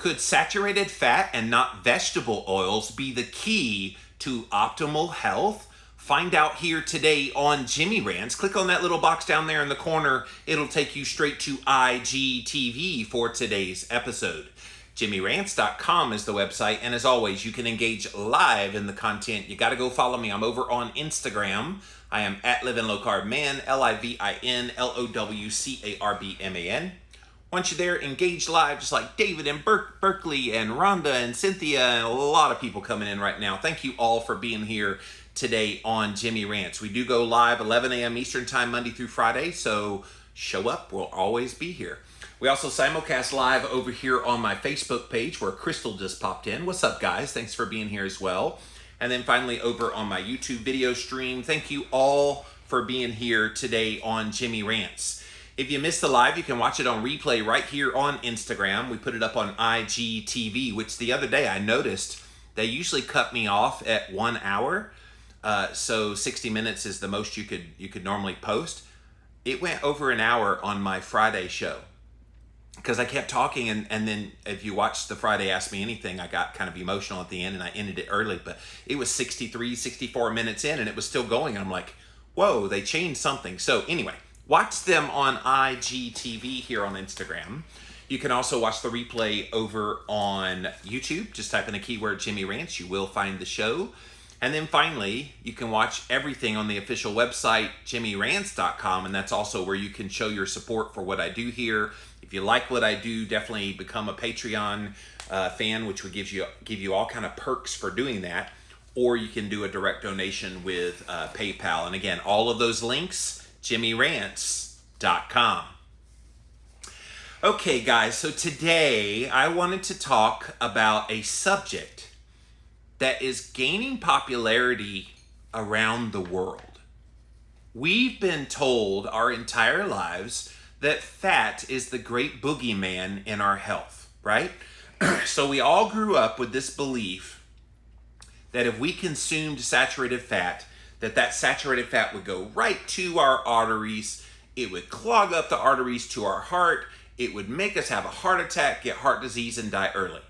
Could saturated fat and not vegetable oils be the key to optimal health? Find out here today on Jimmy Rants. Click on that little box down there in the corner. It'll take you straight to IGTV for today's episode. JimmyRants.com is the website, and as always, you can engage live in the content. You got to go follow me. I'm over on Instagram. I am at Living Low Carb Man, LivinLowCarbman. Once you're there, engage live, just like David and Berkeley and Rhonda and Cynthia and a lot of people coming in right now. Thank you all for being here today on Jimmy Rants. We do go live 11 a.m. Eastern Time, Monday through Friday, so show up. We'll always be here. We also simulcast live over here on my Facebook page where Crystal just popped in. What's up, guys? Thanks for being here as well. And then finally over on my YouTube video stream. Thank you all for being here today on Jimmy Rants. If you missed the live, you can watch it on replay right here on Instagram. We put it up on IGTV, which the other day I noticed they usually cut me off at 1 hour. So 60 minutes is the most you could normally post. It went over an hour on my Friday show because I kept talking, and then if you watched the Friday Ask Me Anything, I got kind of emotional at the end and I ended it early, but it was 64 minutes in and it was still going. I'm like, whoa, they changed something. So anyway, watch them on IGTV here on Instagram. You can also watch the replay over on YouTube. Just type in the keyword Jimmy Rants. You will find the show. And then finally, you can watch everything on the official website, JimmyRants.com. And that's also where you can show your support for what I do here. If you like what I do, definitely become a Patreon fan, which would give you all kind of perks for doing that. Or you can do a direct donation with PayPal. And again, all of those links, JimmyRants.com. Okay, guys, so today I wanted to talk about a subject that is gaining popularity around the world. We've been told our entire lives that fat is the great boogeyman in our health, right? So we all grew up with this belief that if we consumed saturated fat, that saturated fat would go right to our arteries. It would clog up the arteries to our heart. It would make us have a heart attack, get heart disease, and die early.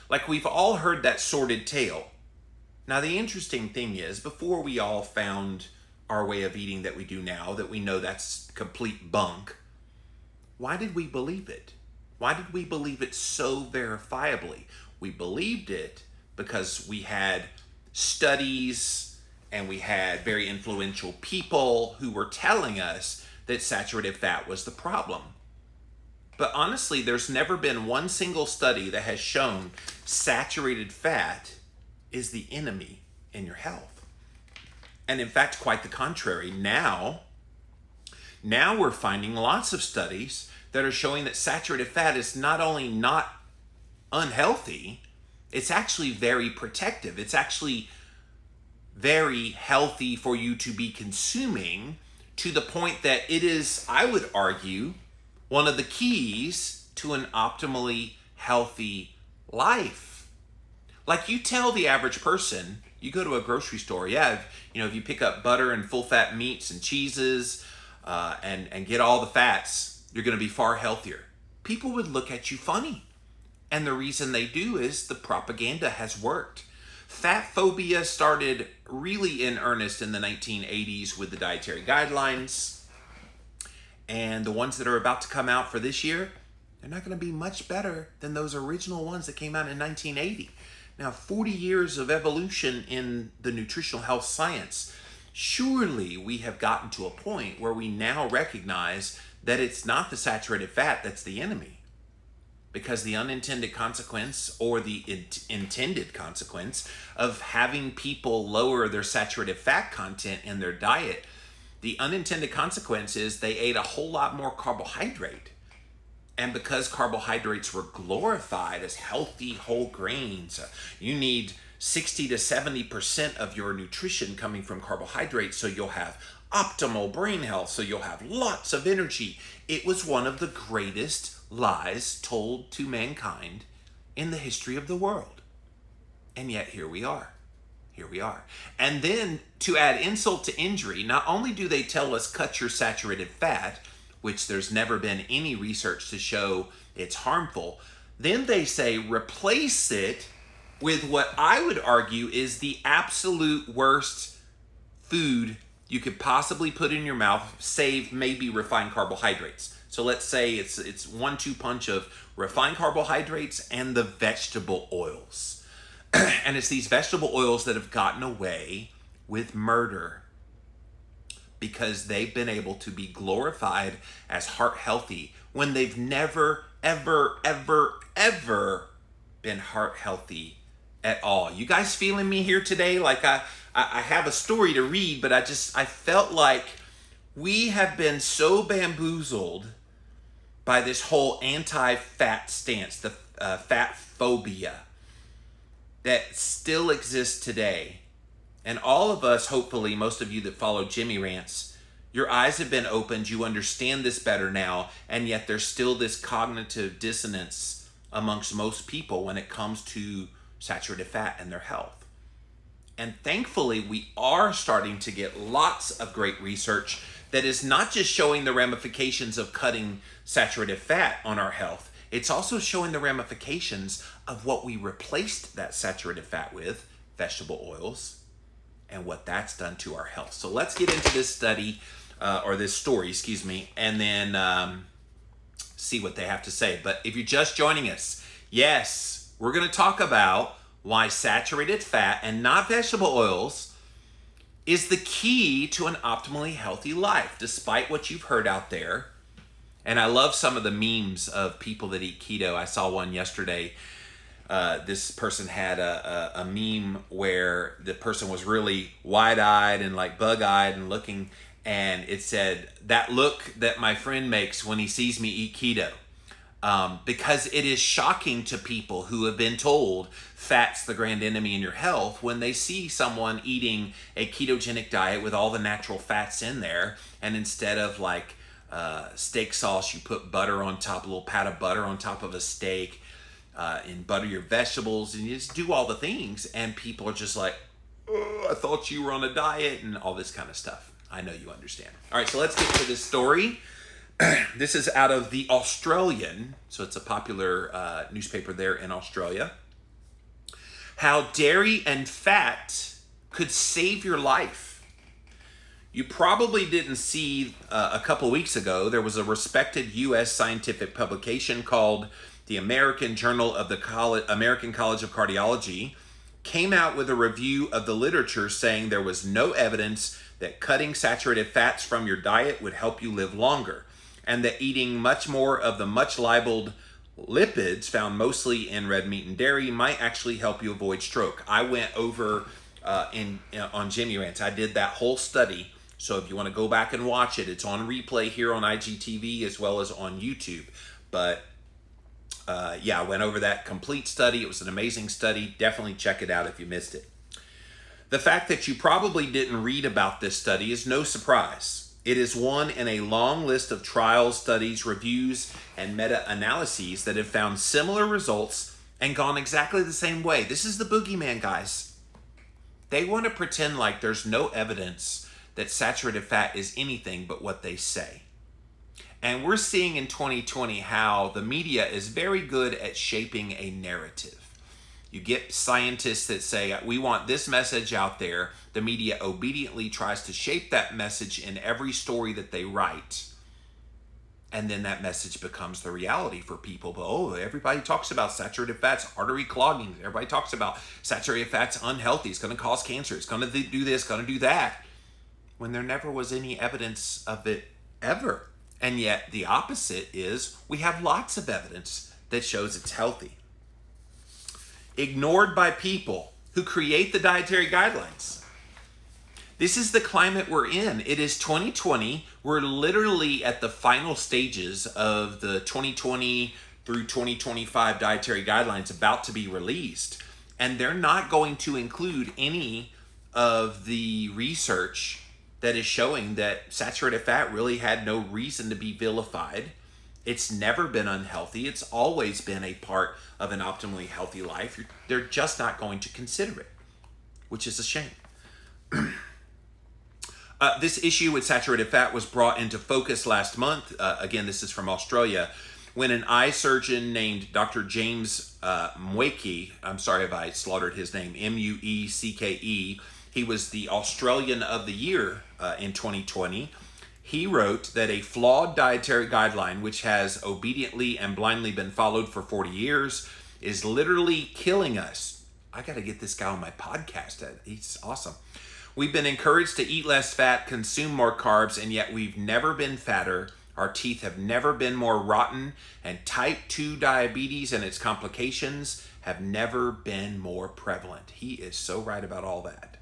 Like, we've all heard that sordid tale. Now, the interesting thing is, before we all found our way of eating that we do now, that we know that's complete bunk, why did we believe it? Why did we believe it so verifiably? We believed it because we had studies and we had very influential people who were telling us that saturated fat was the problem. But honestly, there's never been one single study that has shown saturated fat is the enemy in your health. And in fact, quite the contrary. Now we're finding lots of studies that are showing that saturated fat is not only not unhealthy, it's actually very protective. It's actually very healthy for you to be consuming, to the point that it is, I would argue, one of the keys to an optimally healthy life. Like, you tell the average person, you go to a grocery store, if you pick up butter and full fat meats and cheeses and get all the fats, you're going to be far healthier. People would look at you funny. And the reason they do is the propaganda has worked. Fat phobia started really in earnest in the 1980s with the dietary guidelines. And the ones that are about to come out for this year, they're not going to be much better than those original ones that came out in 1980. Now, 40 years of evolution in the nutritional health science, surely we have gotten to a point where we now recognize that it's not the saturated fat that's the enemy. Because the unintended consequence, or the intended consequence, of having people lower their saturated fat content in their diet, the unintended consequence is they ate a whole lot more carbohydrate. And because carbohydrates were glorified as healthy whole grains, you need 60 to 70% of your nutrition coming from carbohydrates, so you'll have optimal brain health, so you'll have lots of energy. It was one of the greatest lies told to mankind in the history of the world. And yet here we are. And then, to add insult to injury, not only do they tell us cut your saturated fat, which there's never been any research to show it's harmful, Then they say replace it with what I would argue is the absolute worst food you could possibly put in your mouth, save maybe refined carbohydrates. So let's say it's 1-2 punch of refined carbohydrates and the vegetable oils. And it's these vegetable oils that have gotten away with murder because they've been able to be glorified as heart healthy when they've never, ever, ever, ever been heart healthy at all. You guys feeling me here today? Like I have a story to read, but I felt like we have been so bamboozled by this whole anti-fat stance, the fat phobia that still exists today. And all of us, hopefully, most of you that follow Jimmy Rants, your eyes have been opened, you understand this better now, and yet there's still this cognitive dissonance amongst most people when it comes to saturated fat and their health. And thankfully, we are starting to get lots of great research that is not just showing the ramifications of cutting saturated fat on our health, it's also showing the ramifications of what we replaced that saturated fat with, vegetable oils, and what that's done to our health. So let's get into this study, or this story, excuse me, and then see what they have to say. But if you're just joining us, yes, we're going to talk about why saturated fat and not vegetable oils is the key to an optimally healthy life, despite what you've heard out there. And I love some of the memes of people that eat keto. I saw one yesterday. This person had a meme where the person was really wide-eyed and like bug-eyed and looking, and it said, "That look that my friend makes when he sees me eat keto." Because it is shocking to people who have been told fat's the grand enemy in your health when they see someone eating a ketogenic diet with all the natural fats in there, and instead of like steak sauce, you put butter on top, a little pat of butter on top of a steak, and butter your vegetables, and you just do all the things, and people are just like, "Oh, I thought you were on a diet," and all this kind of stuff. I know you understand. All right, so let's get to this story. This is out of The Australian, so it's a popular newspaper there in Australia. How dairy and fat could save your life. You probably didn't see a couple weeks ago, there was a respected U.S. scientific publication called the American Journal of the American College of Cardiology, came out with a review of the literature saying there was no evidence that cutting saturated fats from your diet would help you live longer, and that eating much more of the much libeled lipids found mostly in red meat and dairy might actually help you avoid stroke. I went over on Jimmy Rants. I did that whole study. So if you want to go back and watch it, it's on replay here on IGTV as well as on YouTube. But yeah, I went over that complete study. It was an amazing study. Definitely check it out if you missed it. The fact that you probably didn't read about this study is no surprise. It is one in a long list of trials, studies, reviews, and meta-analyses that have found similar results and gone exactly the same way. This is the boogeyman, guys. They want to pretend like there's no evidence that saturated fat is anything but what they say. And we're seeing in 2020 how the media is very good at shaping a narrative. You get scientists that say, we want this message out there. The media obediently tries to shape that message in every story that they write. And then that message becomes the reality for people. But, oh, everybody talks about saturated fats, artery clogging. Everybody talks about saturated fats unhealthy. It's going to cause cancer. It's going to do this, going to do that. When there never was any evidence of it ever. And yet the opposite is we have lots of evidence that shows it's healthy. Ignored by people who create the dietary guidelines. This is the climate we're in. It is 2020. We're literally at the final stages of the 2020 through 2025 dietary guidelines about to be released. And they're not going to include any of the research that is showing that saturated fat really had no reason to be vilified. It's never been unhealthy. It's always been a part of an optimally healthy life. They're just not going to consider it, which is a shame. This issue with saturated fat was brought into focus last month. Again, this is from Australia, when an eye surgeon named Dr. James Mweke, I'm sorry if I slaughtered his name, Muecke, he was the Australian of the Year in 2020. He wrote that a flawed dietary guideline, which has obediently and blindly been followed for 40 years, is literally killing us. I got to get this guy on my podcast. He's awesome. We've been encouraged to eat less fat, consume more carbs, and yet we've never been fatter. Our teeth have never been more rotten, and type 2 diabetes and its complications have never been more prevalent. He is so right about all that.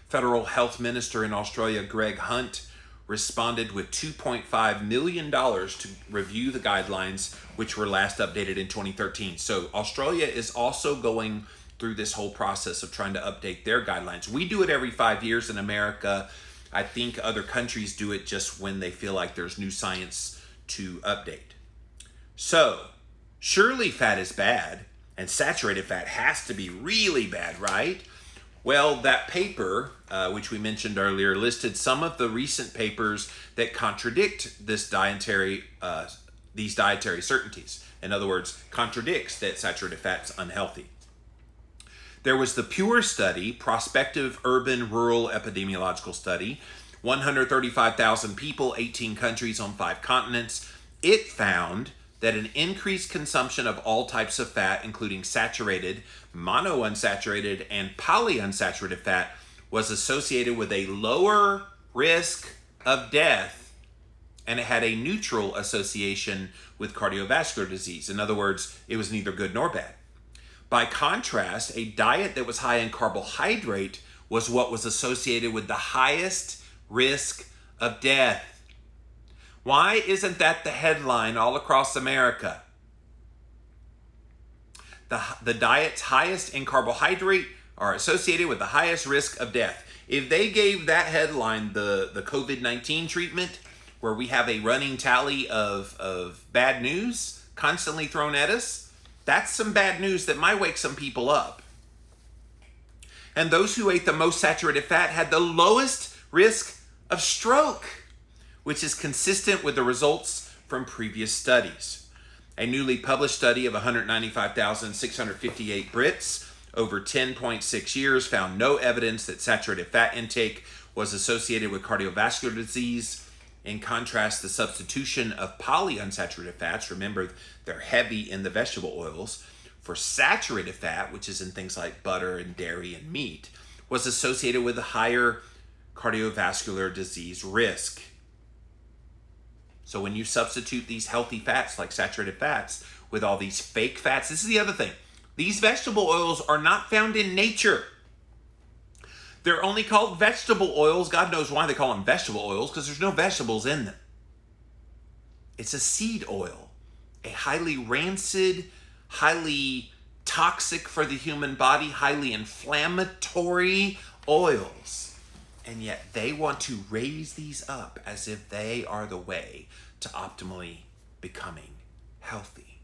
Federal Health Minister in Australia, Greg Hunt, responded with $2.5 million to review the guidelines, which were last updated in 2013. So Australia is also going through this whole process of trying to update their guidelines. We do it every 5 years in America. I think other countries do it just when they feel like there's new science to update. So surely fat is bad, and saturated fat has to be really bad, right? Well, that paper, which we mentioned earlier, listed some of the recent papers that contradict these dietary certainties. In other words, contradicts that saturated fat's unhealthy. There was the PURE study, prospective urban-rural epidemiological study, 135,000 people, 18 countries on 5 continents. It found that an increased consumption of all types of fat, including saturated, monounsaturated, and polyunsaturated fat, was associated with a lower risk of death, and it had a neutral association with cardiovascular disease. In other words, it was neither good nor bad. By contrast, a diet that was high in carbohydrate was what was associated with the highest risk of death. Why isn't that the headline all across America? The diets highest in carbohydrate are associated with the highest risk of death. If they gave that headline the COVID-19 treatment, where we have a running tally of bad news constantly thrown at us, that's some bad news that might wake some people up. And those who ate the most saturated fat had the lowest risk of stroke, which is consistent with the results from previous studies. A newly published study of 195,658 Brits over 10.6 years found no evidence that saturated fat intake was associated with cardiovascular disease. In contrast, the substitution of polyunsaturated fats, remember they're heavy in the vegetable oils, for saturated fat, which is in things like butter and dairy and meat, was associated with a higher cardiovascular disease risk. So when you substitute these healthy fats like saturated fats with all these fake fats, this is the other thing. These vegetable oils are not found in nature. They're only called vegetable oils. God knows why they call them vegetable oils, because there's no vegetables in them. It's a seed oil, a highly rancid, highly toxic for the human body, highly inflammatory oils. And yet they want to raise these up as if they are the way to optimally becoming healthy.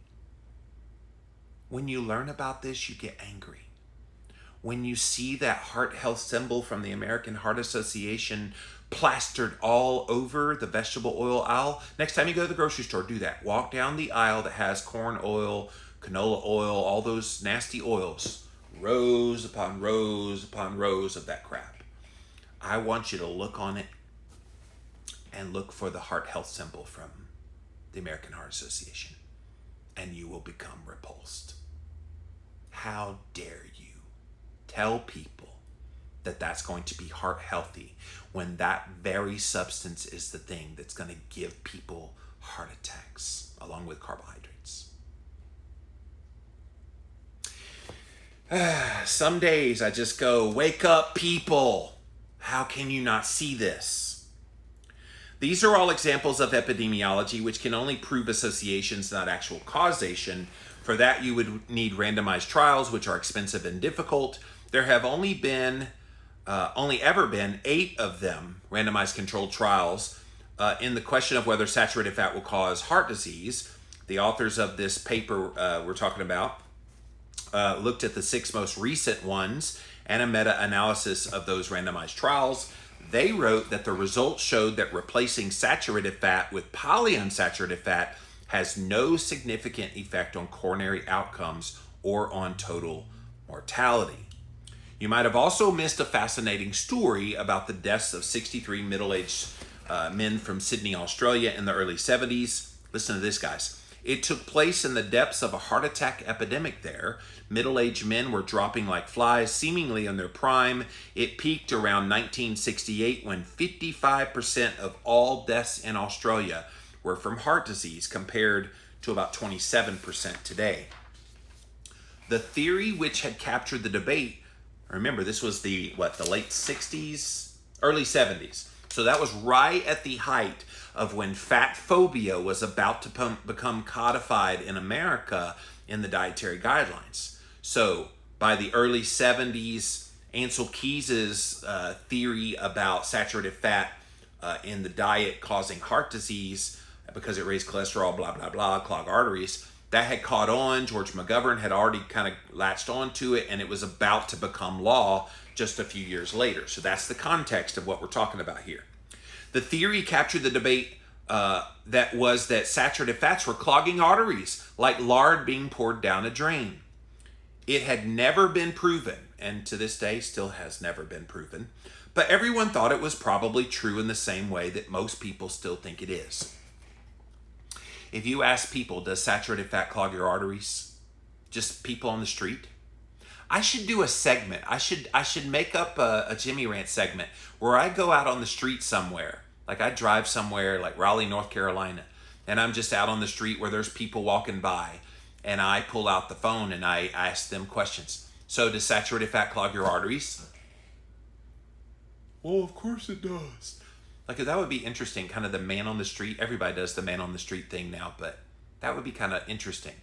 When you learn about this, you get angry. When you see that heart health symbol from the American Heart Association plastered all over the vegetable oil aisle, next time you go to the grocery store, do that. Walk down the aisle that has corn oil, canola oil, all those nasty oils, rows upon rows upon rows of that crap. I want you to look on it and look for the heart health symbol from the American Heart Association, and you will become repulsed. How dare you tell people that that's going to be heart healthy when that very substance is the thing that's going to give people heart attacks along with carbohydrates. Some days I just go, wake up, people. How can you not see this? These are all examples of epidemiology, which can only prove associations, not actual causation. For that, you would need randomized trials, which are expensive and difficult. There have only ever been 8 of them, randomized controlled trials, in the question of whether saturated fat will cause heart disease. The authors of this paper we're talking about looked at the 6 most recent ones and a meta-analysis of those randomized trials. They wrote that the results showed that replacing saturated fat with polyunsaturated fat has no significant effect on coronary outcomes or on total mortality. You might have also missed a fascinating story about the deaths of 63 middle-aged men from Sydney, Australia in the early 70s. Listen to this, guys. It took place in the depths of a heart attack epidemic there. Middle-aged men were dropping like flies, seemingly in their prime. It peaked around 1968 when 55% of all deaths in Australia were from heart disease, compared to about 27% today. The theory which had captured the debate, remember this was the late 60s, early 70s. So that was right at the height of when fat phobia was about to become codified in America in the dietary guidelines. So by the early 70s, Ansel Keys's theory about saturated fat in the diet causing heart disease because it raised cholesterol, blah, blah, blah, clog arteries, that had caught on. George McGovern had already kind of latched onto it, and it was about to become law just a few years later. So that's the context of what we're talking about here. The theory captured the debate that saturated fats were clogging arteries, like lard being poured down a drain. It had never been proven, and to this day still has never been proven, but everyone thought it was probably true in the same way that most people still think it is. If you ask people, does saturated fat clog your arteries? Just people on the street? I should do a segment. I should make up a Jimmy Rant segment where I go out on the street somewhere. Like I drive somewhere like Raleigh, North Carolina, and I'm just out on the street where there's people walking by, and I pull out the phone and I ask them questions. So does saturated fat clog your arteries? Well, of course it does. Like that would be interesting, kind of the man on the street. Everybody does the man on the street thing now, but that would be kind of interesting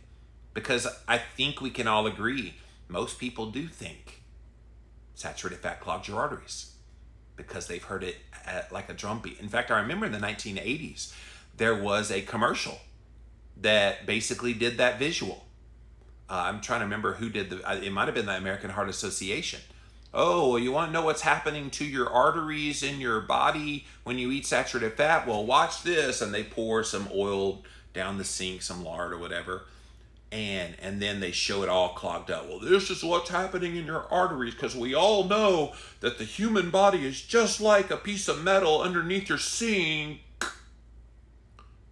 because I think we can all agree most people do think saturated fat clogs your arteries because they've heard it like a drumbeat. In fact, I remember in the 1980s, there was a commercial that basically did that visual. I'm trying to remember who did it might have been the American Heart Association. Oh, well, you want to know what's happening to your arteries in your body when you eat saturated fat? Well, watch this. And they pour some oil down the sink, some lard or whatever. And then they show it all clogged up. Well, this is what's happening in your arteries because we all know that the human body is just like a piece of metal underneath your sink.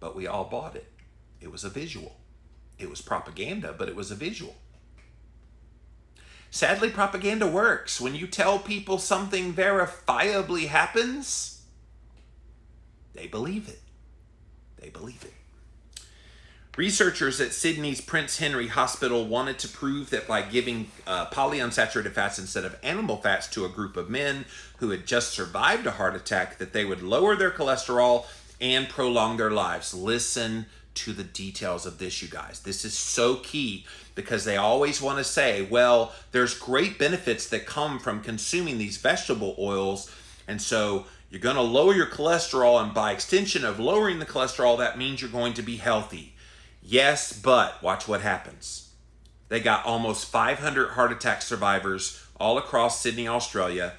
But we all bought it. It was a visual. It was propaganda, but it was a visual. Sadly, propaganda works. When you tell people something verifiably happens, they believe it. They believe it. Researchers at Sydney's Prince Henry Hospital wanted to prove that by giving polyunsaturated fats instead of animal fats to a group of men who had just survived a heart attack, that they would lower their cholesterol and prolong their lives. Listen to the details of this, you guys. This is so key because they always want to say, well, there's great benefits that come from consuming these vegetable oils, and so you're going to lower your cholesterol, and by extension of lowering the cholesterol, that means you're going to be healthy. Yes, but watch what happens. They got almost 500 heart attack survivors all across Sydney, Australia,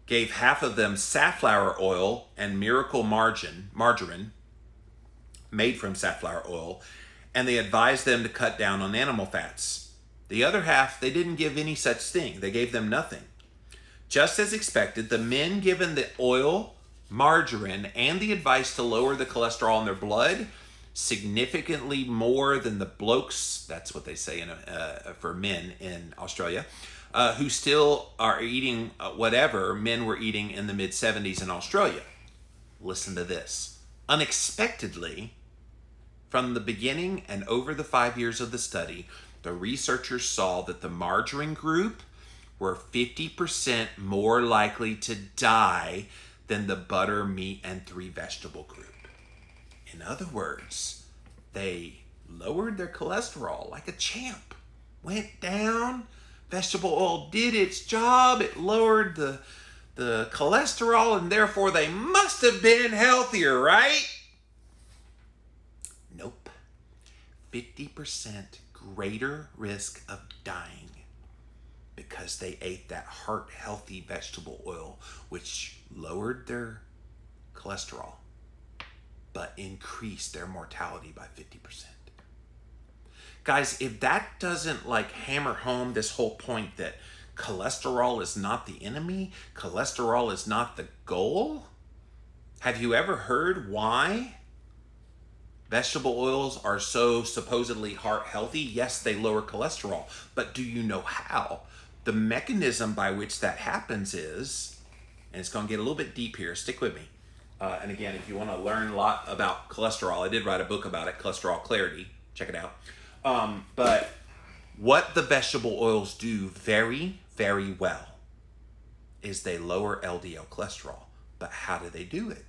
gave half of them safflower oil and miracle margarine made from safflower oil, and they advised them to cut down on animal fats. The other half, they didn't give any such thing. They gave them nothing. Just as expected, the men given the oil, margarine, and the advice to lower the cholesterol in their blood, significantly more than the blokes, that's what they say for men in Australia, who still are eating whatever men were eating in the mid-70s in Australia. Listen to this. Unexpectedly, from the beginning and over the 5 years of the study, the researchers saw that the margarine group were 50% more likely to die than the butter, meat, and 3 vegetable group. In other words, they lowered their cholesterol like a champ. Went down, vegetable oil did its job, it lowered the cholesterol, and therefore they must have been healthier, right? Nope. 50% greater risk of dying because they ate that heart-healthy vegetable oil, which lowered their cholesterol. but increase their mortality by 50%. Guys, if that doesn't like hammer home this whole point that cholesterol is not the enemy, cholesterol is not the goal, have you ever heard why vegetable oils are so supposedly heart healthy? Yes, they lower cholesterol, but do you know how? The mechanism by which that happens is, and it's going to get a little bit deep here, stick with me. And again, if you want to learn a lot about cholesterol, I did write a book about it, Cholesterol Clarity. Check it out. But what the vegetable oils do very, very well is they lower LDL cholesterol. But how do they do it?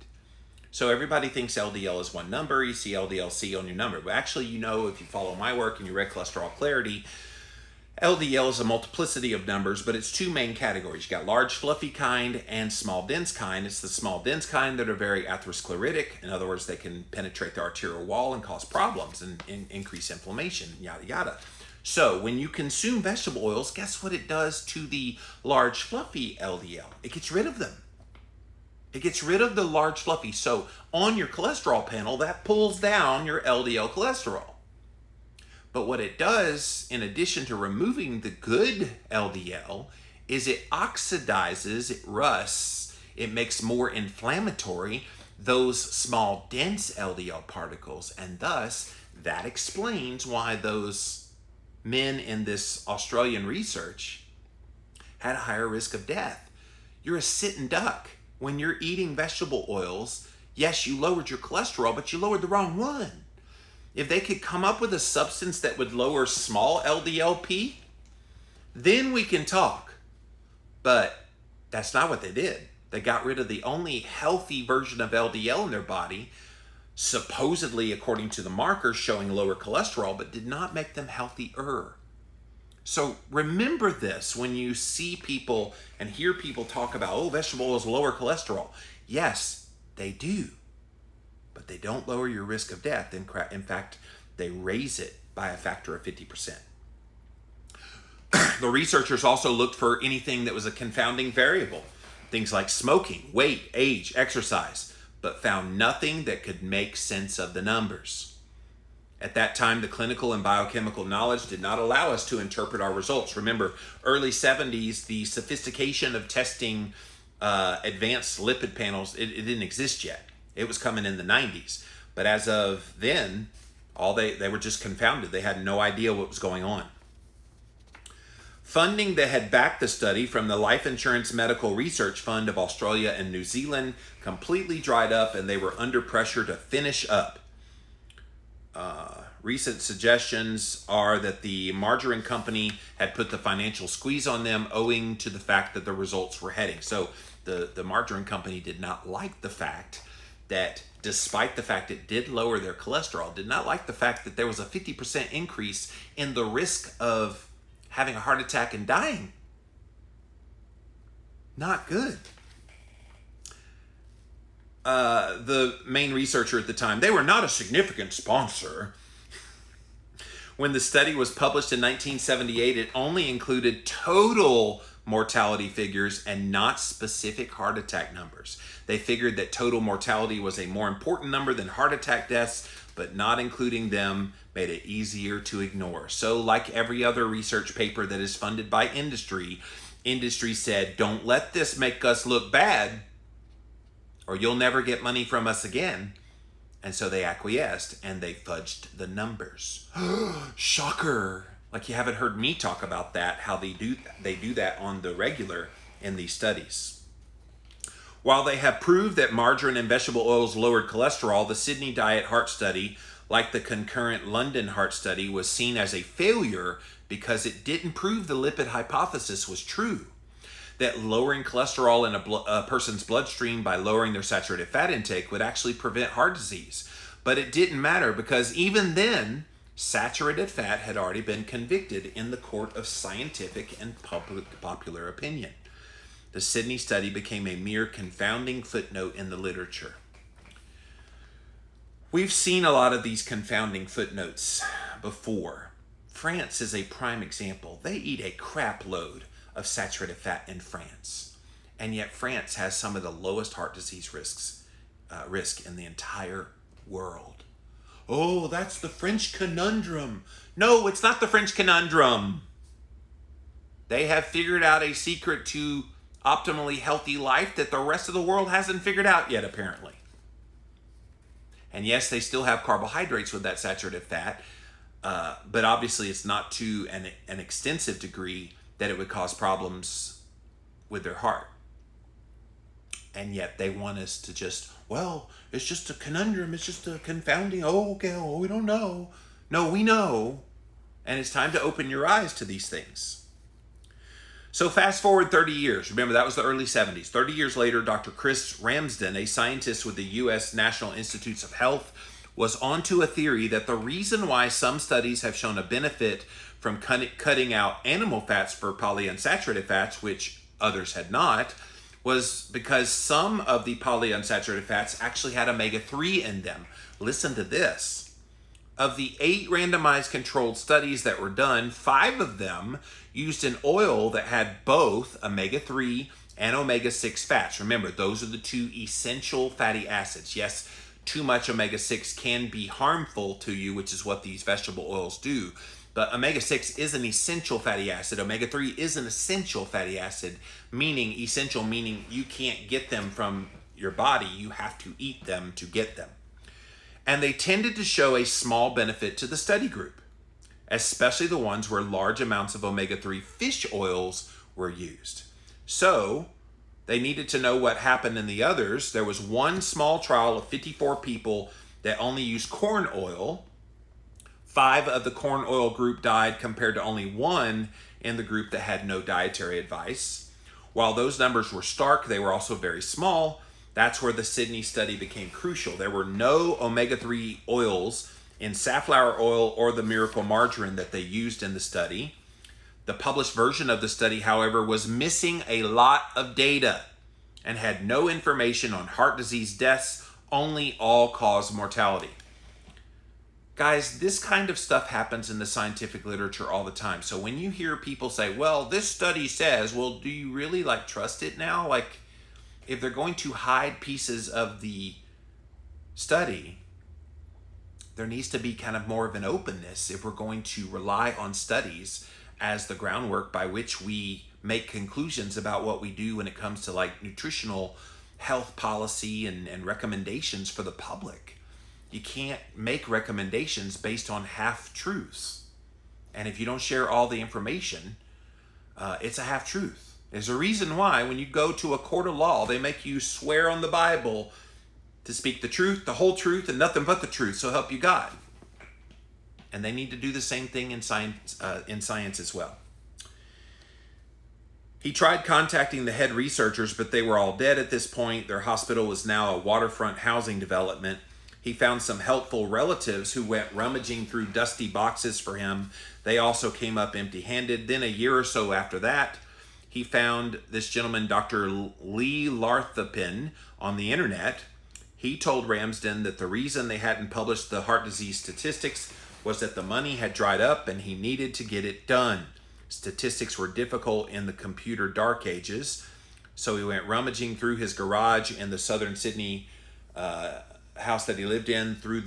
So everybody thinks LDL is one number. You see LDL-C on your number. But actually, you know, if you follow my work and you read Cholesterol Clarity, LDL is a multiplicity of numbers, but it's two main categories. You got large, fluffy kind and small, dense kind. It's the small, dense kind that are very atherosclerotic. In other words, they can penetrate the arterial wall and cause problems and increase inflammation, yada, yada. So when you consume vegetable oils, guess what it does to the large, fluffy LDL? It gets rid of them. It gets rid of the large, fluffy. So on your cholesterol panel, that pulls down your LDL cholesterol. But what it does, in addition to removing the good LDL, is it oxidizes, it rusts, it makes more inflammatory those small, dense LDL particles. And thus, that explains why those men in this Australian research had a higher risk of death. You're a sitting duck. When you're eating vegetable oils, yes, you lowered your cholesterol, but you lowered the wrong one. If they could come up with a substance that would lower small LDLP, then we can talk. But that's not what they did. They got rid of the only healthy version of LDL in their body, supposedly according to the markers showing lower cholesterol, but did not make them healthier. So remember this when you see people and hear people talk about, oh, vegetable oils lower cholesterol. Yes, they do. But they don't lower your risk of death. In fact, they raise it by a factor of 50%. The researchers also looked for anything that was a confounding variable. Things like smoking, weight, age, exercise, but found nothing that could make sense of the numbers. At that time, the clinical and biochemical knowledge did not allow us to interpret our results. Remember, early 70s, the sophistication of testing advanced lipid panels, it didn't exist yet. It was coming in the 90s. But as of then, they were just confounded. They had no idea what was going on. Funding that had backed the study from the Life Insurance Medical Research Fund of Australia and New Zealand completely dried up, and they were under pressure to finish up. Recent suggestions are that the margarine company had put the financial squeeze on them owing to the fact that the results were heading. So the margarine company did not like the fact that, despite the fact it did lower their cholesterol, did not like the fact that there was a 50% increase in the risk of having a heart attack and dying. Not good. The main researcher at the time, they were not a significant sponsor. When the study was published in 1978, it only included total mortality figures and not specific heart attack numbers. They figured that total mortality was a more important number than heart attack deaths, but not including them made it easier to ignore. So like every other research paper that is funded by industry said, don't let this make us look bad, or you'll never get money from us again. And so they acquiesced and they fudged the numbers. Shocker. Like you haven't heard me talk about that, how they do that on the regular in these studies. While they have proved that margarine and vegetable oils lowered cholesterol, the Sydney Diet Heart Study, like the concurrent London Heart Study, was seen as a failure because it didn't prove the lipid hypothesis was true. That lowering cholesterol in a person's bloodstream by lowering their saturated fat intake would actually prevent heart disease. But it didn't matter because even then, saturated fat had already been convicted in the court of scientific and popular opinion. The Sydney study became a mere confounding footnote in the literature. We've seen a lot of these confounding footnotes before. France is a prime example. They eat a crap load of saturated fat in France. And yet France has some of the lowest heart disease risk in the entire world. Oh, that's the French conundrum. No, it's not the French conundrum. They have figured out a secret to optimally healthy life that the rest of the world hasn't figured out yet, apparently. And yes, they still have carbohydrates with that saturated fat, but obviously it's not to an extensive degree that it would cause problems with their heart. And yet they want us to just, well, it's just a conundrum, it's just a confounding, we don't know. No, we know, and it's time to open your eyes to these things. So fast forward 30 years. Remember, that was the early 70s. 30 years later, Dr. Chris Ramsden, a scientist with the U.S. National Institutes of Health, was onto a theory that the reason why some studies have shown a benefit from cutting out animal fats for polyunsaturated fats, which others had not, was because some of the polyunsaturated fats actually had omega-3 in them. Listen to this. Of the 8 randomized controlled studies that were done, 5 of them used an oil that had both omega-3 and omega-6 fats. Remember, those are the 2 essential fatty acids. Yes, too much omega-6 can be harmful to you, which is what these vegetable oils do. But omega-6 is an essential fatty acid. Omega-3 is an essential fatty acid, meaning you can't get them from your body. You have to eat them to get them. And they tended to show a small benefit to the study group, especially the ones where large amounts of omega-3 fish oils were used. So they needed to know what happened in the others. There was one small trial of 54 people that only used corn oil. 5 of the corn oil group died compared to only 1 in the group that had no dietary advice. While those numbers were stark, they were also very small. That's where the Sydney study became crucial. There were no omega-3 oils in safflower oil or the miracle margarine that they used in the study. The published version of the study, however, was missing a lot of data and had no information on heart disease deaths, only all-cause mortality. Guys, this kind of stuff happens in the scientific literature all the time. So when you hear people say, well, this study says, well, do you really trust it now? If they're going to hide pieces of the study, there needs to be kind of more of an openness if we're going to rely on studies as the groundwork by which we make conclusions about what we do when it comes to nutritional health policy and recommendations for the public. You can't make recommendations based on half-truths. And if you don't share all the information, it's a half-truth. There's a reason why when you go to a court of law, they make you swear on the Bible to speak the truth, the whole truth, and nothing but the truth, so help you God. And they need to do the same thing in science as well. He tried contacting the head researchers, but they were all dead at this point. Their hospital was now a waterfront housing development. He found some helpful relatives who went rummaging through dusty boxes for him. They also came up empty-handed. Then a year or so after that, he found this gentleman, Dr. Lee Larthapin, on the internet. He told Ramsden that the reason they hadn't published the heart disease statistics was that the money had dried up and he needed to get it done. Statistics were difficult in the computer dark ages, so he went rummaging through his garage in the southern Sydney house that he lived in, through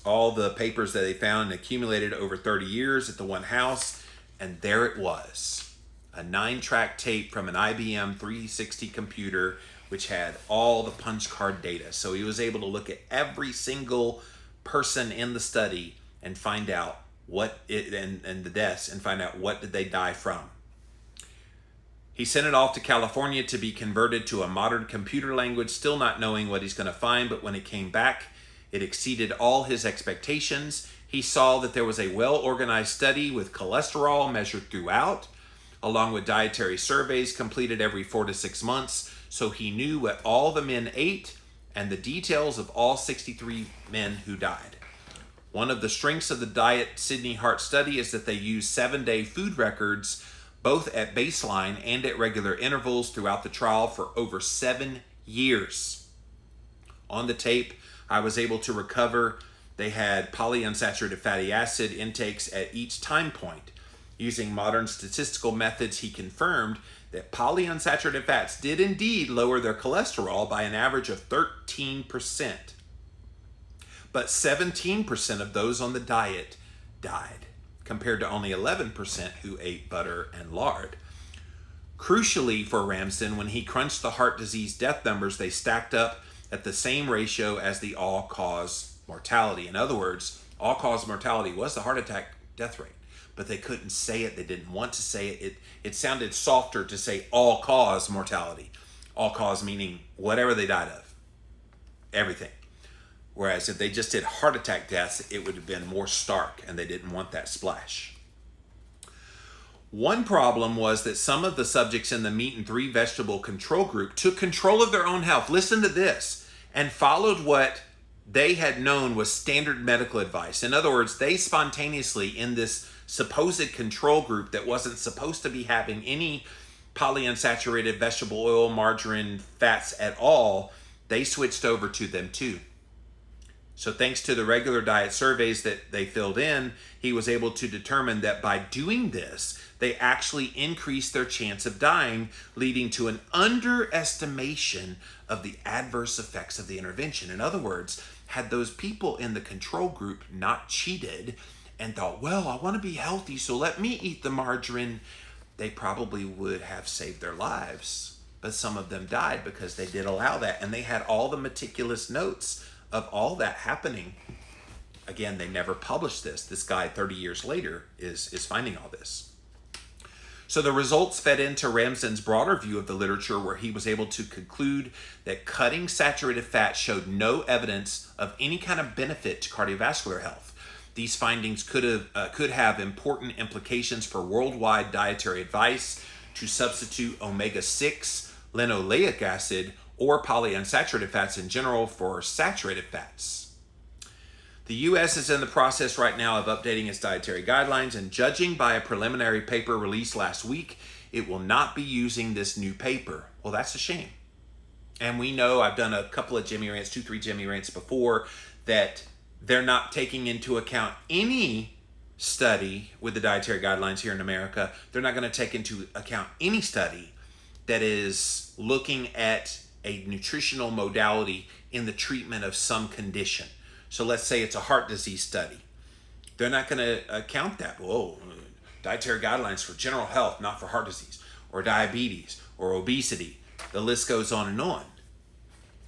all the papers that they found and accumulated over 30 years at the one house. And there it was, a 9-track tape from an IBM 360 computer, which had all the punch card data. So he was able to look at every single person in the study and find out and the deaths, and find out what did they die from. He sent it off to California to be converted to a modern computer language, still not knowing what he's going to find, but when it came back, it exceeded all his expectations. He saw that there was a well-organized study with cholesterol measured throughout, along with dietary surveys completed every 4 to 6 months, so he knew what all the men ate and the details of all 63 men who died. One of the strengths of the Diet Sydney Heart Study is that they use 7-day food records, both at baseline and at regular intervals throughout the trial for over 7 years. On the tape, I was able to recover they had polyunsaturated fatty acid intakes at each time point. Using modern statistical methods, he confirmed that polyunsaturated fats did indeed lower their cholesterol by an average of 13%. But 17% of those on the diet died, compared to only 11% who ate butter and lard. Crucially for Ramsden, when he crunched the heart disease death numbers, they stacked up at the same ratio as the all-cause mortality. In other words, all-cause mortality was the heart attack death rate, but they couldn't say it. They didn't want to say it. It sounded softer to say all-cause mortality. All-cause meaning whatever they died of, everything. Whereas if they just did heart attack deaths, it would have been more stark, and they didn't want that splash. One problem was that some of the subjects in the meat and 3 vegetable control group took control of their own health. Listen to this. And followed what they had known was standard medical advice. In other words, they spontaneously, in this supposed control group that wasn't supposed to be having any polyunsaturated vegetable oil, margarine, fats at all, they switched over to them too. So thanks to the regular diet surveys that they filled in, he was able to determine that by doing this, they actually increased their chance of dying, leading to an underestimation of the adverse effects of the intervention. In other words, had those people in the control group not cheated and thought, well, I want to be healthy, so let me eat the margarine, they probably would have saved their lives. But some of them died because they did allow that, and they had all the meticulous notes of all that happening. Again, they never published this. This guy 30 years later is finding all this. So the results fed into Ramsden's broader view of the literature, where he was able to conclude that cutting saturated fat showed no evidence of any kind of benefit to cardiovascular health. These findings could have important implications for worldwide dietary advice to substitute omega-6, linoleic acid, or polyunsaturated fats in general for saturated fats. The U.S. is in the process right now of updating its dietary guidelines, and judging by a preliminary paper released last week, it will not be using this new paper. Well, that's a shame. And we know, I've done a couple of Jimmy Rants, 2-3 Jimmy Rants before, that they're not taking into account any study with the dietary guidelines here in America. They're not going to take into account any study that is looking at a nutritional modality in the treatment of some condition. So let's say it's a heart disease study. They're not going to account that. Whoa, dietary guidelines for general health, not for heart disease, or diabetes, or obesity. The list goes on and on.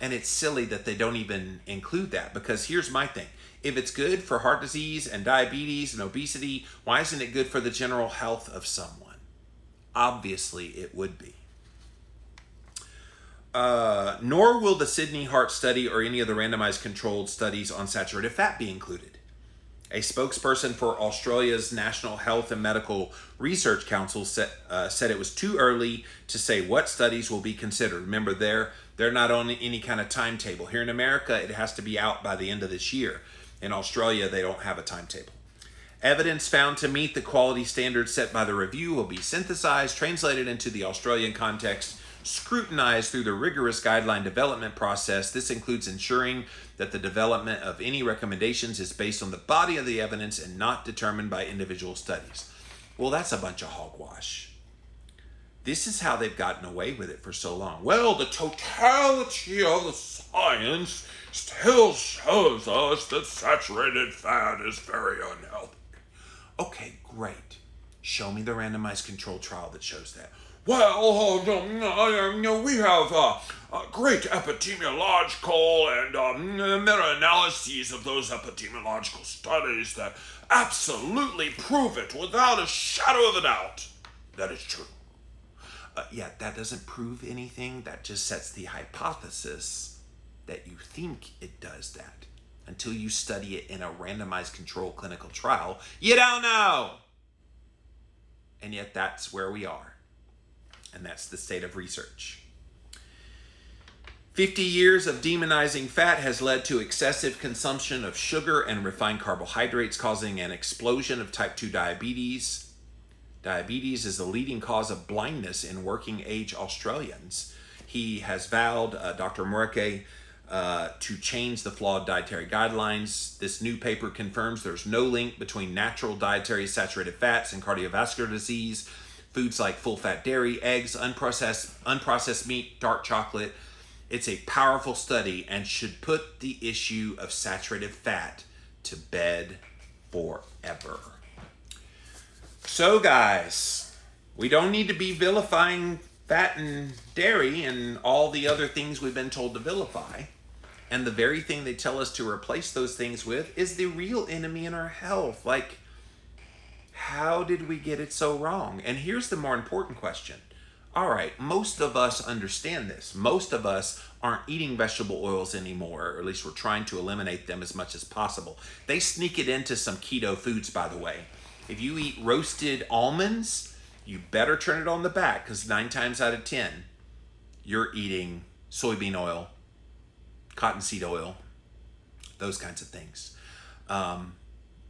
And it's silly that they don't even include that, because here's my thing. If it's good for heart disease and diabetes and obesity, why isn't it good for the general health of someone? Obviously, it would be. Nor will the Sydney Heart Study or any of the randomized controlled studies on saturated fat be included. A spokesperson for Australia's National Health and Medical Research Council said it was too early to say what studies will be considered. Remember, they're not on any kind of timetable. Here in America, it has to be out by the end of this year. In Australia, they don't have a timetable. Evidence found to meet the quality standards set by the review will be synthesized, translated into the Australian context, scrutinized through the rigorous guideline development process. This includes ensuring that the development of any recommendations is based on the body of the evidence and not determined by individual studies. Well, that's a bunch of hogwash. This is how they've gotten away with it for so long. Well, the totality of the science still shows us that saturated fat is very unhealthy. Okay, great. Show me the randomized controlled trial that shows that. Well, we have great epidemiological and meta-analyses of those epidemiological studies that absolutely prove it without a shadow of a doubt that it's true. Yeah, that doesn't prove anything. That just sets the hypothesis that you think it does that. Until you study it in a randomized controlled clinical trial, you don't know. And yet that's where we are. And that's the state of research. 50 years of demonizing fat has led to excessive consumption of sugar and refined carbohydrates, causing an explosion of type 2 diabetes. Diabetes is the leading cause of blindness in working age Australians. He has vowed, Dr. Mureke, to change the flawed dietary guidelines. This new paper confirms there's no link between natural dietary saturated fats and cardiovascular disease. foods like full-fat dairy, eggs, unprocessed meat, dark chocolate. It's a powerful study and should put the issue of saturated fat to bed forever. So guys, we don't need to be vilifying fat and dairy and all the other things we've been told to vilify. And the very thing they tell us to replace those things with is the real enemy in our health. Like, how did we get it so wrong? And here's the more important question. All right, most of us understand this. Most of us aren't eating vegetable oils anymore, or at least we're trying to eliminate them as much as possible. They sneak it into some keto foods, by the way. If you eat roasted almonds, you better turn it on the back, because 9 times out of 10, you're eating soybean oil, cottonseed oil, those kinds of things.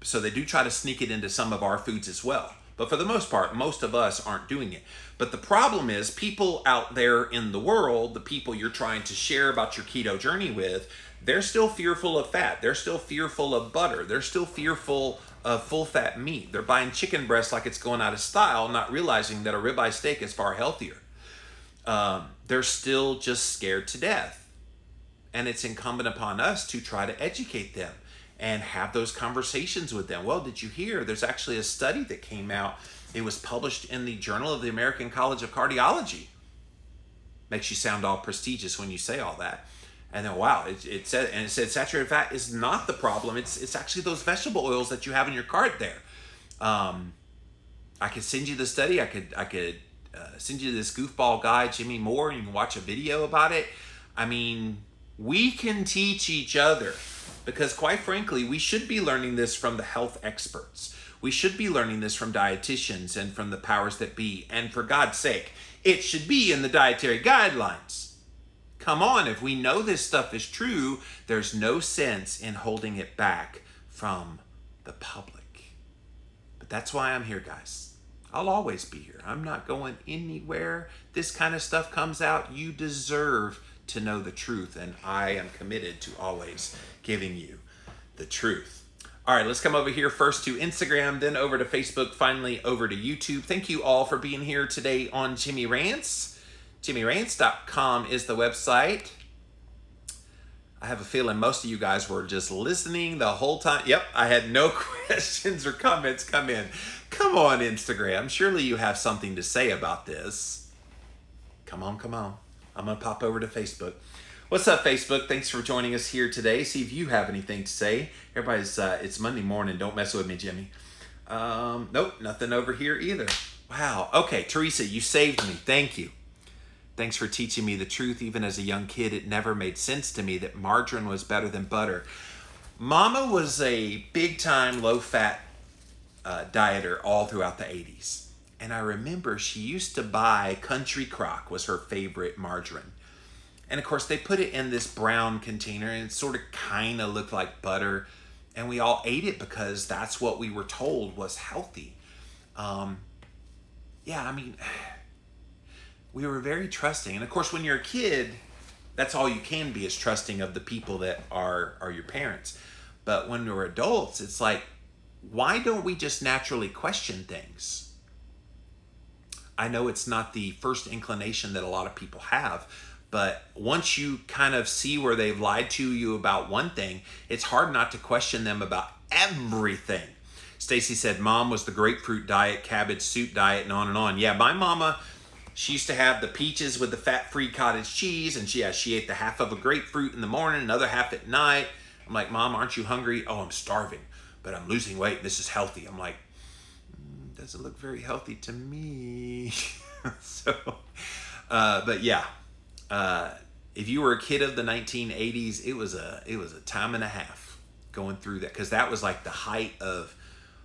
So they do try to sneak it into some of our foods as well. But for the most part, most of us aren't doing it. But the problem is people out there in the world, the people you're trying to share about your keto journey with, they're still fearful of fat. They're still fearful of butter. They're still fearful of full-fat meat. They're buying chicken breast like it's going out of style, not realizing that a ribeye steak is far healthier. They're still just scared to death. And it's incumbent upon us to try to educate them and have those conversations with them. Well, did you hear? There's actually a study that came out. It was published in the Journal of the American College of Cardiology. Makes you sound all prestigious when you say all that. And then, wow, it said saturated fat is not the problem. It's actually those vegetable oils that you have in your cart there. I could send you the study. I could send you this goofball guy, Jimmy Moore, and you can watch a video about it. I mean, we can teach each other. Because quite frankly, we should be learning this from the health experts. We should be learning this from dietitians and from the powers that be. And for God's sake, it should be in the dietary guidelines. Come on, if we know this stuff is true, there's no sense in holding it back from the public. But that's why I'm here, guys. I'll always be here. I'm not going anywhere. This kind of stuff comes out. You deserve to know the truth, and I am committed to always giving you the truth. All right, let's come over here first to Instagram, then over to Facebook, finally over to YouTube. Thank you all for being here today on Jimmy Rants. JimmyRants.com is the website. I have a feeling most of you guys were just listening the whole time. Yep, I had no questions or comments come in. Come on, Instagram. Surely you have something to say about this. Come on. I'm going to pop over to Facebook. What's up, Facebook? Thanks for joining us here today. See if you have anything to say. Everybody's, it's Monday morning. Don't mess with me, Jimmy. Nope, nothing over here either. Wow. Okay, Teresa, you saved me. Thank you. Thanks for teaching me the truth. Even as a young kid, it never made sense to me that margarine was better than butter. Mama was a big-time low-fat dieter all throughout the 80s. And I remember she used to buy Country Crock was her favorite margarine. And of course, they put it in this brown container and it sort of kind of looked like butter. And we all ate it because that's what we were told was healthy. We were very trusting. And of course, when you're a kid, that's all you can be is trusting of the people that are your parents. But when we're adults, it's like, why don't we just naturally question things? I know it's not the first inclination that a lot of people have, but once you kind of see where they've lied to you about one thing, it's hard not to question them about everything. Stacy said mom was the grapefruit diet, cabbage soup diet, and on and on. Yeah, my mama, she used to have the peaches with the fat-free cottage cheese, and she ate the half of a grapefruit in the morning, another half at night. I'm like, Mom, aren't you hungry? Oh, I'm starving, but I'm losing weight. This is healthy. I'm like, doesn't look very healthy to me. But yeah, if you were a kid of the 1980s, it was a time and a half going through that, because that was like the height of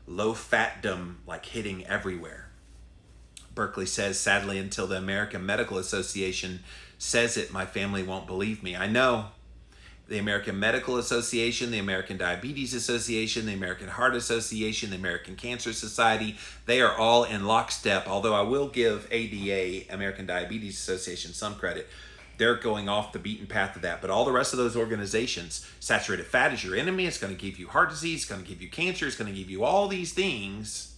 low fatdom, like hitting everywhere. Berkeley says, sadly, until the American Medical Association says it, my family won't believe me. I know. The American Medical Association, the American Diabetes Association, the American Heart Association, the American Cancer Society, they are all in lockstep, although I will give ADA, American Diabetes Association, some credit. They're going off the beaten path of that. But all the rest of those organizations, saturated fat is your enemy, it's going to give you heart disease, it's going to give you cancer, it's going to give you all these things.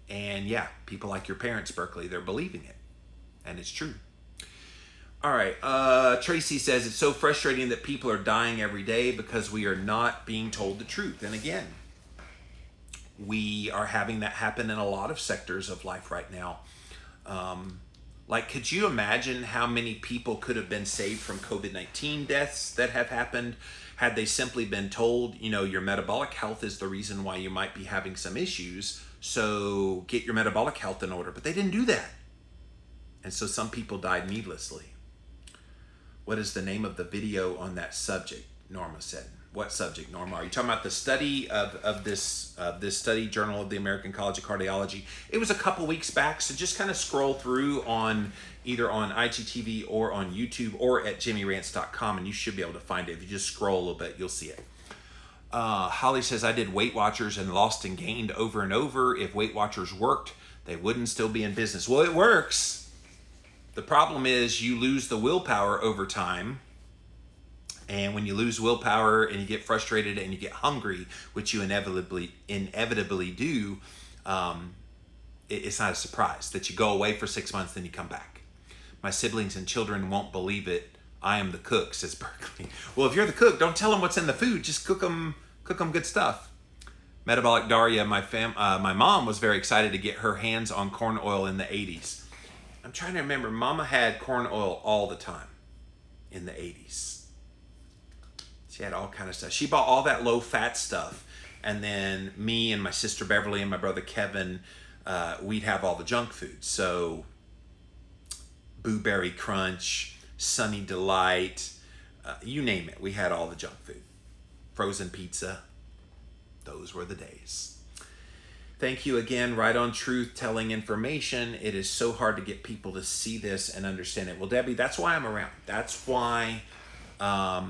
And yeah, people like your parents, Berkeley, they're believing it. And it's true. All right. Tracy says, it's so frustrating that people are dying every day because we are not being told the truth. And again, we are having that happen in a lot of sectors of life right now. Like, could you imagine how many people could have been saved from COVID-19 deaths that have happened had they simply been told, you know, your metabolic health is the reason why you might be having some issues, so get your metabolic health in order. But they didn't do that. And so some people died needlessly. What is the name of the video on that subject? Norma said. What subject, Norma? Are you talking about the study of this study, Journal of the American College of Cardiology? It was a couple weeks back, so just kind of scroll through on either on IGTV or on YouTube or at jimmyrants.com, and you should be able to find it. If you just scroll a little bit, you'll see it. Holly says, I did Weight Watchers and lost and gained over and over. If Weight Watchers worked, they wouldn't still be in business. Well, it works. The problem is you lose the willpower over time. And when you lose willpower and you get frustrated and you get hungry, which you inevitably do, it's not a surprise that you go away for 6 months, then you come back. My siblings and children won't believe it. I am the cook, says Berkeley. Well, if you're the cook, don't tell them what's in the food. Just cook them good stuff. Metabolic Daria, my mom was very excited to get her hands on corn oil in the 80s. I'm trying to remember. Mama had corn oil all the time in the 80s. She had all kind of stuff. She bought all that low-fat stuff. And then me and my sister Beverly and my brother Kevin, we'd have all the junk food. So Boo Berry Crunch, Sunny Delight, you name it. We had all the junk food. Frozen pizza. Those were the days. Thank you again. Right on Truth, telling information. It is so hard to get people to see this and understand it. Well, Debbie, that's why I'm around. That's why I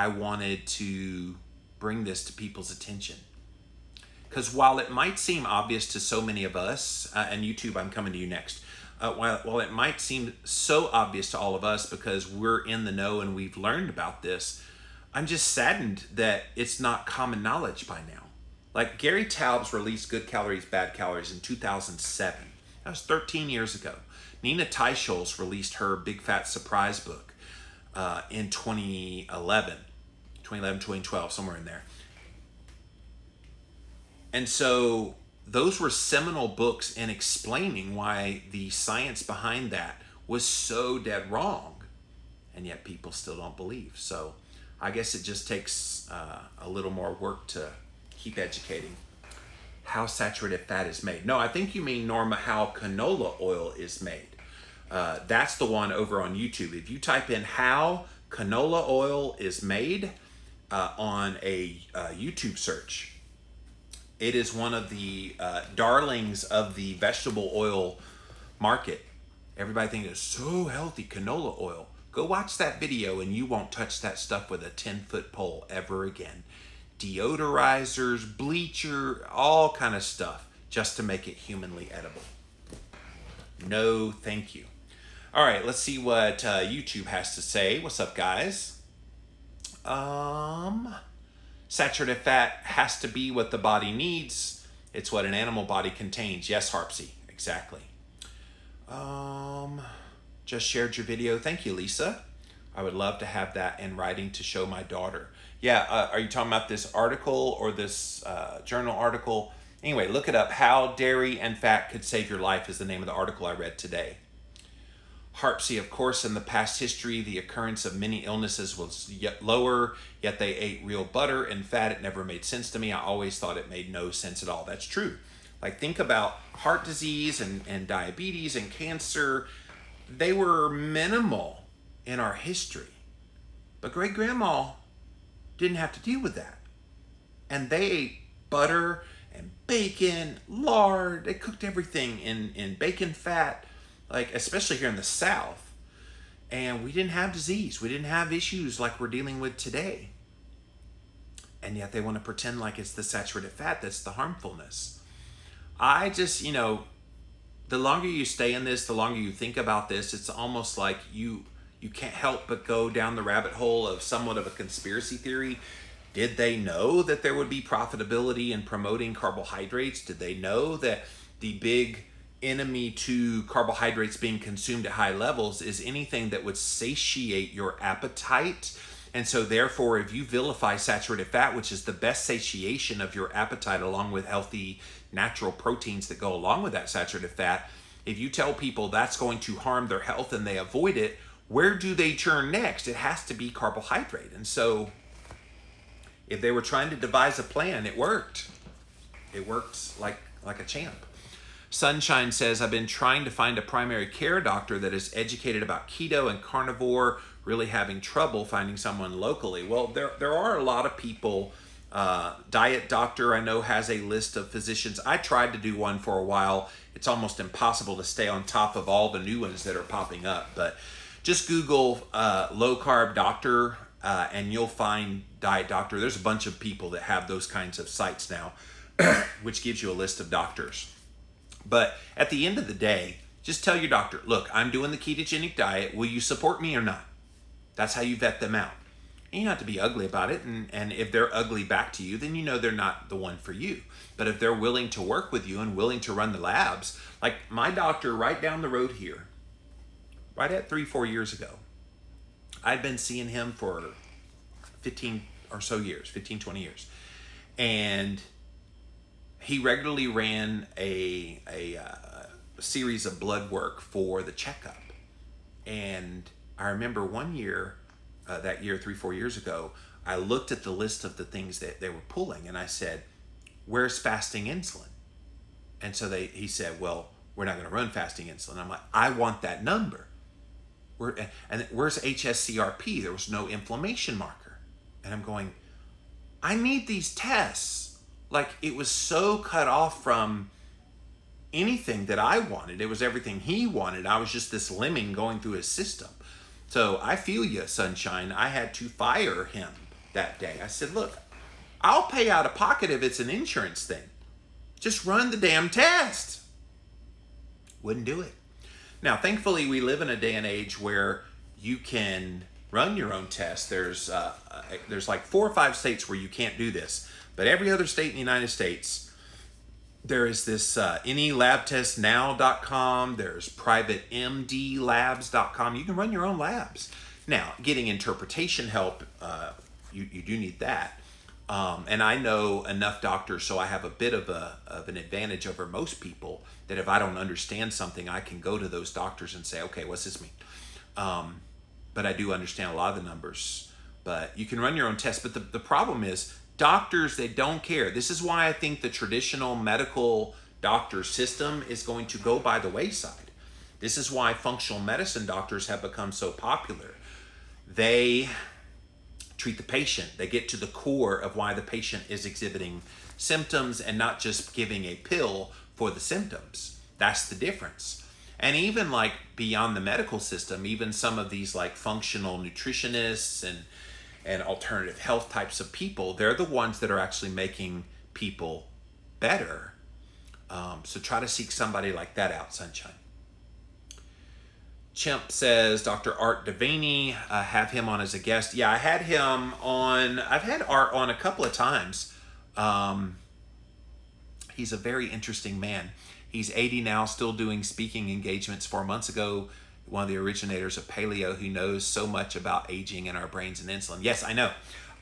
wanted to bring this to people's attention. Because while it might seem obvious to so many of us, and YouTube, I'm coming to you next. While it might seem so obvious to all of us because we're in the know and we've learned about this, I'm just saddened that it's not common knowledge by now. Like Gary Taubes released Good Calories, Bad Calories in 2007. That was 13 years ago. Nina Teicholz released her Big Fat Surprise book in 2011, 2012, somewhere in there. And so those were seminal books in explaining why the science behind that was so dead wrong. And yet people still don't believe. So I guess it just takes a little more work to keep educating. How saturated fat is made. No, I think you mean, Norma, how canola oil is made. That's the one over on YouTube. If you type in how canola oil is made on a YouTube search, it is one of the darlings of the vegetable oil market. Everybody thinks it's so healthy, canola oil. Go watch that video and you won't touch that stuff with a 10-foot pole ever again. Deodorizers, bleacher, all kind of stuff just to make it humanly edible. No, thank you. All right, let's see what YouTube has to say. What's up, guys? Saturated fat has to be what the body needs. It's what an animal body contains. Yes, Harpsy, exactly. Just shared your video. Thank you, Lisa. I would love to have that in writing to show my daughter. Yeah, are you talking about this article or this journal article? Anyway, look it up. How Dairy and Fat Could Save Your Life is the name of the article I read today. Harpsy, of course, in the past history, the occurrence of many illnesses was yet lower, yet they ate real butter and fat. It never made sense to me. I always thought it made no sense at all. That's true. Like, think about heart disease and diabetes and cancer. They were minimal in our history. But great-grandma didn't have to deal with that. And they ate butter and bacon, lard. They cooked everything in bacon fat, like especially here in the South. And we didn't have disease. We didn't have issues like we're dealing with today. And yet they want to pretend like it's the saturated fat that's the harmfulness. I just, the longer you stay in this, the longer you think about this, it's almost like you can't help but go down the rabbit hole of somewhat of a conspiracy theory. Did they know that there would be profitability in promoting carbohydrates? Did they know that the big enemy to carbohydrates being consumed at high levels is anything that would satiate your appetite? And so therefore, if you vilify saturated fat, which is the best satiation of your appetite, along with healthy natural proteins that go along with that saturated fat, if you tell people that's going to harm their health and they avoid it, where do they turn next? It has to be carbohydrate. And so if they were trying to devise a plan, it worked. It worked like a champ. Sunshine says, I've been trying to find a primary care doctor that is educated about keto and carnivore, really having trouble finding someone locally. Well, there are a lot of people. Diet Doctor, I know, has a list of physicians. I tried to do one for a while. It's almost impossible to stay on top of all the new ones that are popping up. But just Google low carb doctor and you'll find Diet Doctor. There's a bunch of people that have those kinds of sites now, which gives you a list of doctors. But at the end of the day, just tell your doctor, look, I'm doing the ketogenic diet. Will you support me or not? That's how you vet them out. And you don't have to be ugly about it. And if they're ugly back to you, then you know they're not the one for you. But if they're willing to work with you and willing to run the labs, like my doctor right down the road here, right at 3-4 years ago, I'd been seeing him for 15 or so years, 15, 20 years. And he regularly ran a series of blood work for the checkup. And I remember one year, that year, 3-4 years ago, I looked at the list of the things that they were pulling and I said, where's fasting insulin? And so he said, well, we're not going to run fasting insulin. I'm like, I want that number. And where's HSCRP? There was no inflammation marker. And I'm going, I need these tests. Like, it was so cut off from anything that I wanted. It was everything he wanted. I was just this lemming going through his system. So I feel you, Sunshine. I had to fire him that day. I said, look, I'll pay out of pocket if it's an insurance thing. Just run the damn test. Wouldn't do it. Now, thankfully, we live in a day and age where you can run your own test. There's like 4 or 5 states where you can't do this. But every other state in the United States, there is this anylabtestnow.com. There's privatemdlabs.com. You can run your own labs. Now, getting interpretation help, you do need that. And I know enough doctors, so I have a bit of an advantage over most people, that if I don't understand something, I can go to those doctors and say, okay, what's this mean? But I do understand a lot of the numbers. But you can run your own test. But the problem is, doctors, they don't care. This is why I think the traditional medical doctor system is going to go by the wayside. This is why functional medicine doctors have become so popular. They treat the patient. They get to the core of why the patient is exhibiting symptoms and not just giving a pill for the symptoms. That's the difference. And even like beyond the medical system, even some of these like functional nutritionists and alternative health types of people, they're the ones that are actually making people better. So try to seek somebody like that out, Sunshine. Chimp says, Dr. Art Devaney, have him on as a guest. Yeah, I had him on. I've had Art on a couple of times. He's a very interesting man. He's 80 now, still doing speaking engagements. 4 months ago, one of the originators of paleo, who knows so much about aging and our brains and insulin. Yes, I know.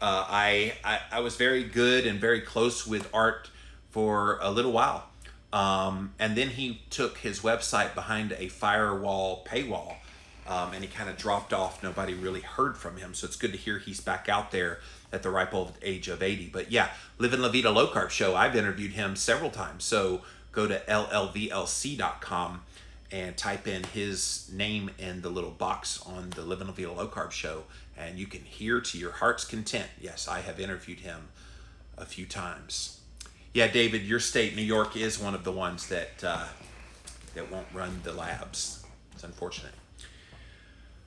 I was very good and very close with Art for a little while. And then he took his website behind a firewall paywall, and he kind of dropped off. Nobody really heard from him. So it's good to hear he's back out there at the ripe old age of 80. But yeah, Living La Vida Low Carb Show, I've interviewed him several times. So go to llvlc.com and type in his name in the little box on the Living La Vida Low Carb Show, and you can hear to your heart's content. Yes, I have interviewed him a few times. Yeah, David, your state, New York, is one of the ones that won't run the labs. It's unfortunate.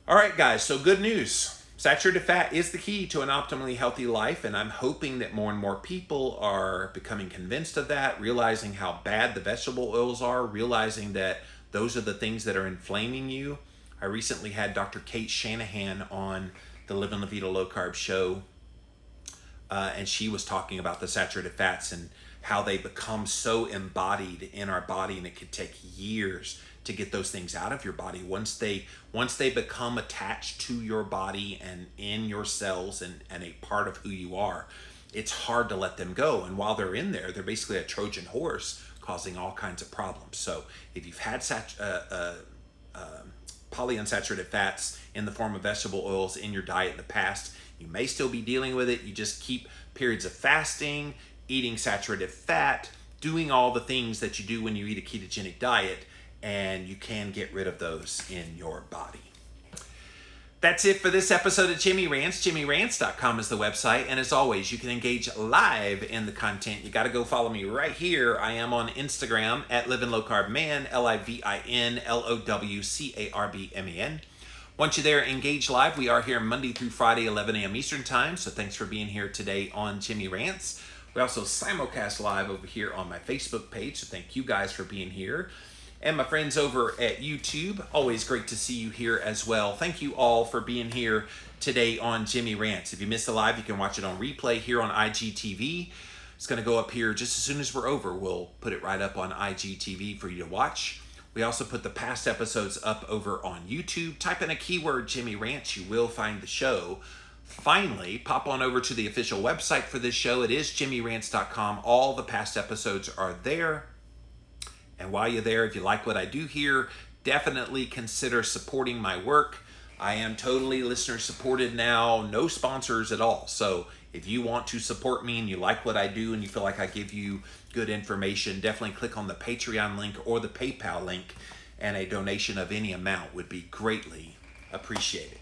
All right, guys, so good news. Saturated fat is the key to an optimally healthy life, and I'm hoping that more and more people are becoming convinced of that, realizing how bad the vegetable oils are, realizing that those are the things that are inflaming you. I recently had Dr. Kate Shanahan on the Living La Vida Low Carb Show and she was talking about the saturated fats and how they become so embodied in our body, and it could take years to get those things out of your body. Once they become attached to your body and in your cells and a part of who you are, it's hard to let them go. And while they're in there, they're basically a Trojan horse causing all kinds of problems. So if you've had polyunsaturated fats in the form of vegetable oils in your diet in the past, you may still be dealing with it. You just keep periods of fasting, eating saturated fat, doing all the things that you do when you eat a ketogenic diet, and you can get rid of those in your body. That's it for this episode of Jimmy Rants. JimmyRants.com is the website. And as always, you can engage live in the content. You got to go follow me right here. I am on Instagram at Living Low Carb Man, LIVINLOWCARBMAN. Once you're there, engage live. We are here Monday through Friday, 11 a.m. Eastern Time. So thanks for being here today on Jimmy Rants. We also simulcast live over here on my Facebook page. So thank you guys for being here. And my friends over at YouTube, always great to see you here as well. Thank you all for being here today on Jimmy Rants. If you missed the live, you can watch it on replay here on IGTV. It's going to go up here just as soon as we're over. We'll put it right up on IGTV for you to watch. We also put the past episodes up over on YouTube. Type in a keyword, Jimmy Rants, you will find the show. Finally, pop on over to the official website for this show. It is JimmyRants.com. All the past episodes are there. And while you're there, if you like what I do here, definitely consider supporting my work. I am totally listener supported now, no sponsors at all. So if you want to support me and you like what I do and you feel like I give you good information, definitely click on the Patreon link or the PayPal link, and a donation of any amount would be greatly appreciated.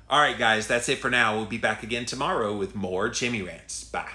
All right, guys, that's it for now. We'll be back again tomorrow with more Jimmy Rants. Bye.